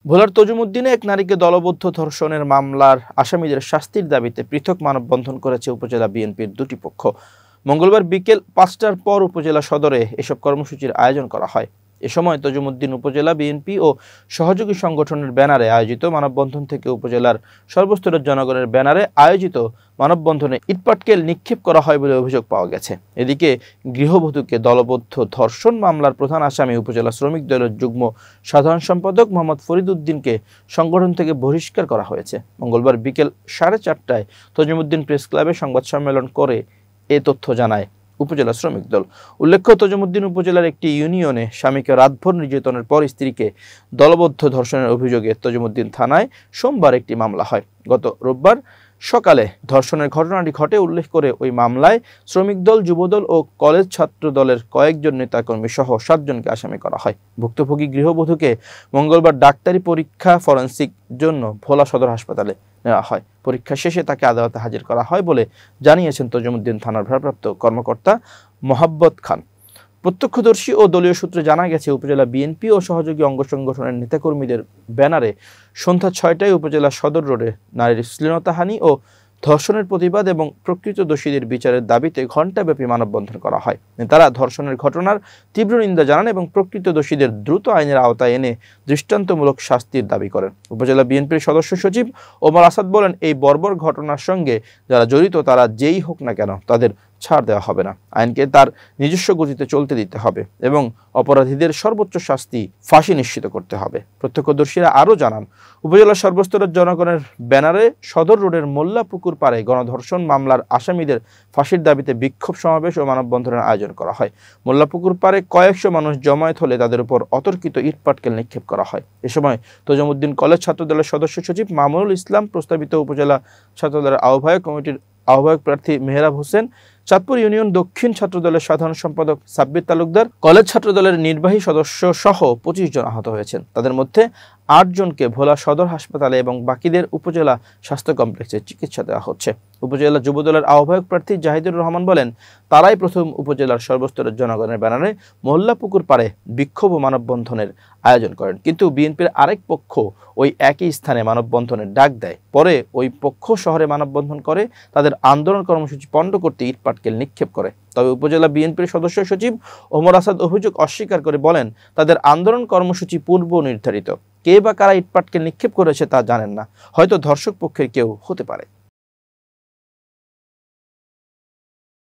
ভোলার তজুমুদ্দিনে এক নারীকে দলবদ্ধ ধর্ষণের মামলার আসামিদের শাস্তির দাবিতে পৃথক মানববন্ধন করেছে উপজেলা বিএনপির দুটি পক্ষ। মঙ্গলবার বিকেল ৫টার পর উপজেলা সদরে এসব কর্মসূচির আয়োজন করা হয়। এ সময় তজুমুদ্দিন উপজেলা বিএনপি ও সহযোগী সংগঠনের ব্যানারে আয়োজিত মানববন্ধন থেকে উপজেলার সর্বস্তরের জনগণের ব্যানারে আয়োজিত মানববন্ধনে ইটপাটকেল নিক্ষেপ করা হয় বলে অভিযোগ পাওয়া গেছে। এদিকে গৃহবধূকে দলবদ্ধ ধর্ষণ মামলার প্রধান আসামি উপজেলা শ্রমিক দলের যুগ্ম সাধারণ সম্পাদক মোহাম্মদ ফরিদ উদ্দিনকে সংগঠন থেকে বহিষ্কার করা হয়েছে। মঙ্গলবার বিকেল 4:30টায় তজুমুদ্দিন প্রেস ক্লাবে সংবাদ সম্মেলন করে এ তথ্য জানায় উপজেলা শ্রমিক দল। উল্লেখ্য, তজুমুদ্দিন উপজেলার একটি ইউনিয়নে স্বামীকে রাতভর নির্যাতনের পর স্ত্রীকে দলবদ্ধ ধর্ষণের অভিযোগে তজুমুদ্দিন থানায় সোমবার একটি মামলা হয়। গত রোববার সকালে ধর্ষণের ঘটনাটি ঘটে উল্লেখ করে ওই মামলায় শ্রমিক দল, যুবদল ও কলেজ ছাত্র দলের কয়েকজন নেতাকর্মী সহ 7 জনকে আসামি করা হয়। ভুক্তভোগী গৃহবধূকে মঙ্গলবার ডাক্তারি পরীক্ষা ফরেনসিক জন্য ভোলা সদর হাসপাতালে নেওয়া হয়। পরীক্ষা শেষে তাকে আদালতে হাজির করা হয় বলে জানিয়েছেন তজুমুদ্দিন থানার ভারপ্রাপ্ত কর্মকর্তা মোহাব্বত খান। প্রত্যক্ষদর্শী ও দলীয় সূত্রে জানা গেছে, উপজেলা বিএনপি ও সহযোগী অঙ্গ সংগঠনের নেতাকর্মীদের ব্যানারে সন্ধ্যা 6টায় উপজেলা সদর রোডে নারীর শ্লীলতাহানি ও ধর্ষণের প্রতিবাদ এবং প্রকৃত দোষীদের বিচারের দাবিতে ঘণ্টাব্যাপী মানববন্ধন করা হয়। নেতারা ধর্ষণের ঘটনার তীব্র নিন্দা জানান এবং প্রকৃত দোষীদের দ্রুত আইনের আওতায় এনে দৃষ্টান্তমূলক শাস্তির দাবি করেন। উপজেলা বিএনপির সদস্য সচিব ওমর আসাদ বলেন, এই বর্বর ঘটনার সঙ্গে যারা জড়িত তারা যেই হোক না কেন তাদের ছাড় দেওয়া হবে না। আইনকে তার নিজস্ব গতিতে চলতে দিতে হবে এবং অপরাধীদের সর্বোচ্চ শাস্তি ফাঁসি নিশ্চিত করতে হবে। প্রত্যক্ষদর্শীরা আরও জানান, উপজেলার সর্বস্তরের জনগণের ব্যানারে সদর রোডের মোল্লাপুকুর পাড়ে গণধর্ষণ মামলার আসামিদের ফাঁসির দাবিতে বিক্ষোভ সমাবেশ ও মানববন্ধনের আয়োজন করা হয়। মোল্লাপুকুর পাড়ে কয়েকশো মানুষ জমায়েত হলে তাদের উপর অতর্কিত ইটপাটকেল নিক্ষেপ করা হয়। এ সময় তজুমুদ্দিন কলেজ ছাত্রদলের সদস্য সচিব মামুনুল ইসলাম, প্রস্তাবিত উপজেলা ছাত্রদলের আহ্বায়ক কমিটির আহ্বায়ক প্রার্থী মেহরাব হোসেন, চাঁদপুর ইউনিয়ন দক্ষিণ ছাত্রদলের সাধারণ সম্পাদক সাব্বির তালুকদার, কলেজ ছাত্রদলের নির্বাহী সদস্য সহ 25 জন আহত হয়েছেন। তাদের মধ্যে 8 জনকে ভোলা সদর হাসপাতালে এবং বাকিদের উপজেলা স্বাস্থ্য কমপ্লেক্সে চিকিৎসা দেওয়া হচ্ছে। উপজেলা যুবদলের আহ্বায়ক প্রার্থী জাহিদুর রহমান বলেন, তারাই প্রথম উপজেলার সর্বস্তরের জনগণের ব্যানারে মোল্লাপুকুর পাড়ে বিক্ষোভ ও মানববন্ধনের আয়োজন করেন, কিন্তু বিএনপির আরেক পক্ষ ওই একই স্থানে মানববন্ধনের ডাক দেয়। পরে ওই পক্ষ শহরে মানববন্ধন করে তাদের আন্দোলন কর্মসূচি পণ্ড করতে ইটপাটকেল নিক্ষেপ করে। তবে উপজেলা বিএনপির সদস্য সচিব ওমর আসাদ অভিযোগ অস্বীকার করে বলেন, তাদের আন্দোলন কর্মসূচি পূর্ব নির্ধারিত। কে বা কারা ইটপাটকেল নিক্ষেপ করেছে তা জানেন না, হয়তো ধর্ষক পক্ষের কেউ হতে পারে।